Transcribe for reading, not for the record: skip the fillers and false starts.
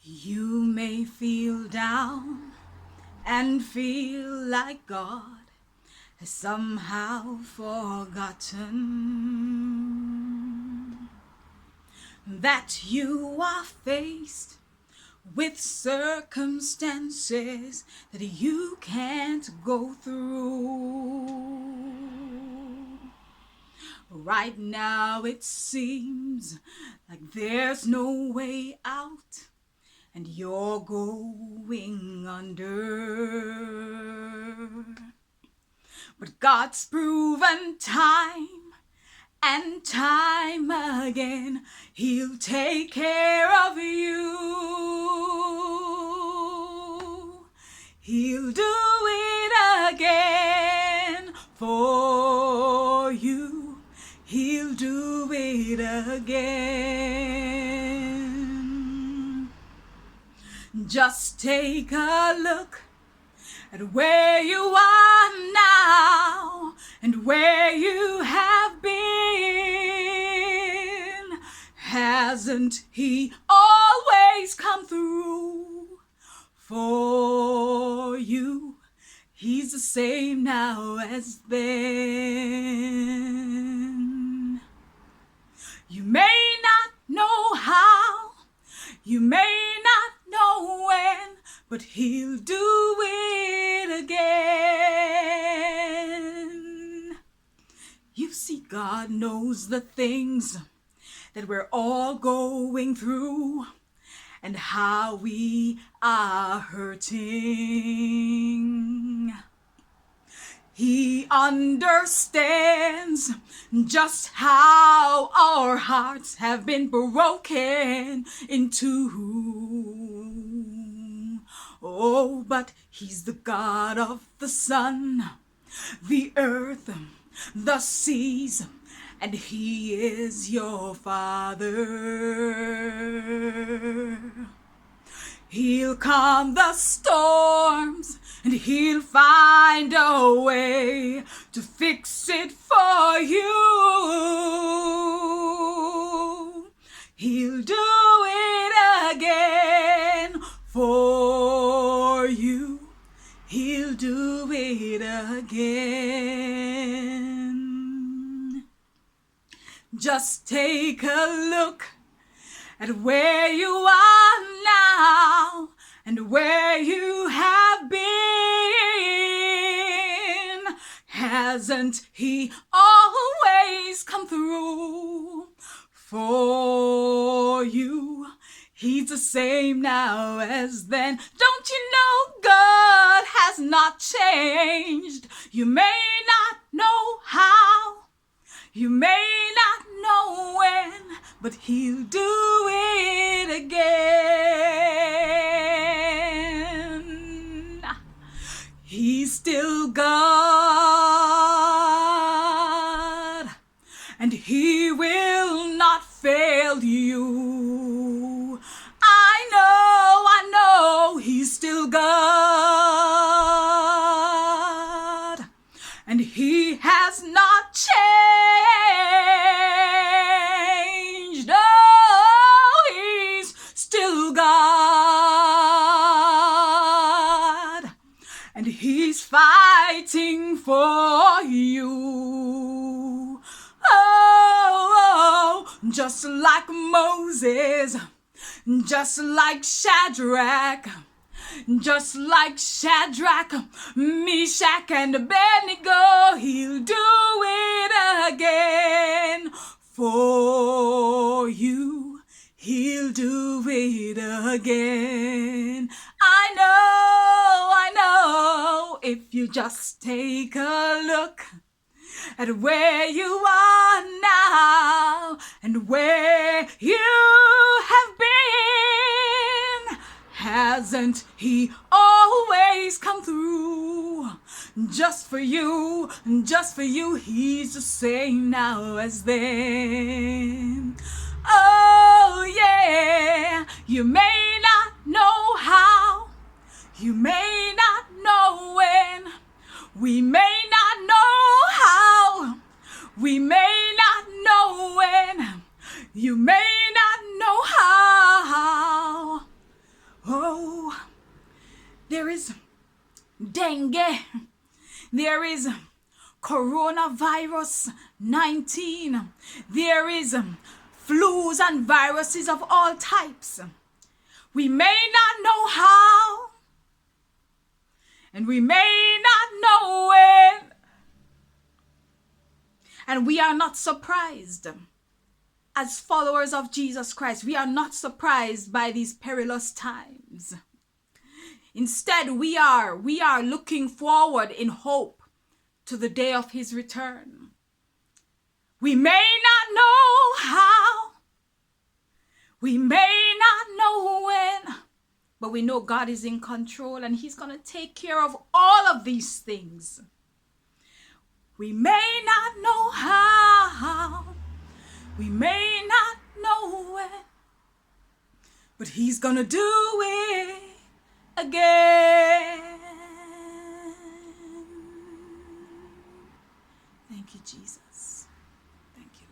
You may feel down and feel like God has somehow forgotten that you are faced with circumstances that you can't go through. Right now it seems like there's no way out and you're going under. But God's proven time and time again, He'll take care of you. He'll do it again for you. He'll do it again. Just take a look at where you are now and where you have been. Hasn't He always come through for you? He's the same now as then. You may not know how, you may not know when, but He'll do it again. You see, God knows the things that we're all going through and how we are hurting. He understands just how our hearts have been broken into. Oh, but He's the God of the sun, the earth, the seas, and He is your Father. He'll calm the storms and He'll find a way to fix it for you. He'll do it again for you. He'll do it again. Just take a look at where you are now and where you have been. Hasn't He always come through for you? He's the same now as then. Don't you know God has not changed? You may not know how, you may not know when, but He'll do it again. He's still God, and He will not fail you. I know He's still God, and He has not changed. Oh, He's still God, and He's fighting for you. Oh, just like Moses, just like Shadrach, Meshach, and Abednego, He'll do it again for you. He'll do it again. I know, if you just take a look at where you are now and where you have been. Hasn't He always come through just for you, He's the same now as then. Oh yeah, you may not know how, you may not know when, we may not know how, we may not know when, you may not know how, dengue. There is coronavirus 19. There is flus and viruses of all types. We may not know how, and we may not know when, and we are not surprised. As followers of Jesus Christ, we are not surprised by these perilous times. Instead, we are looking forward in hope to the day of his return. We may not know how, we may not know when, but we know God is in control and he's going to take care of all of these things. We may not know how, we may not know when, but he's going to do it again. Thank you, Jesus. Thank you.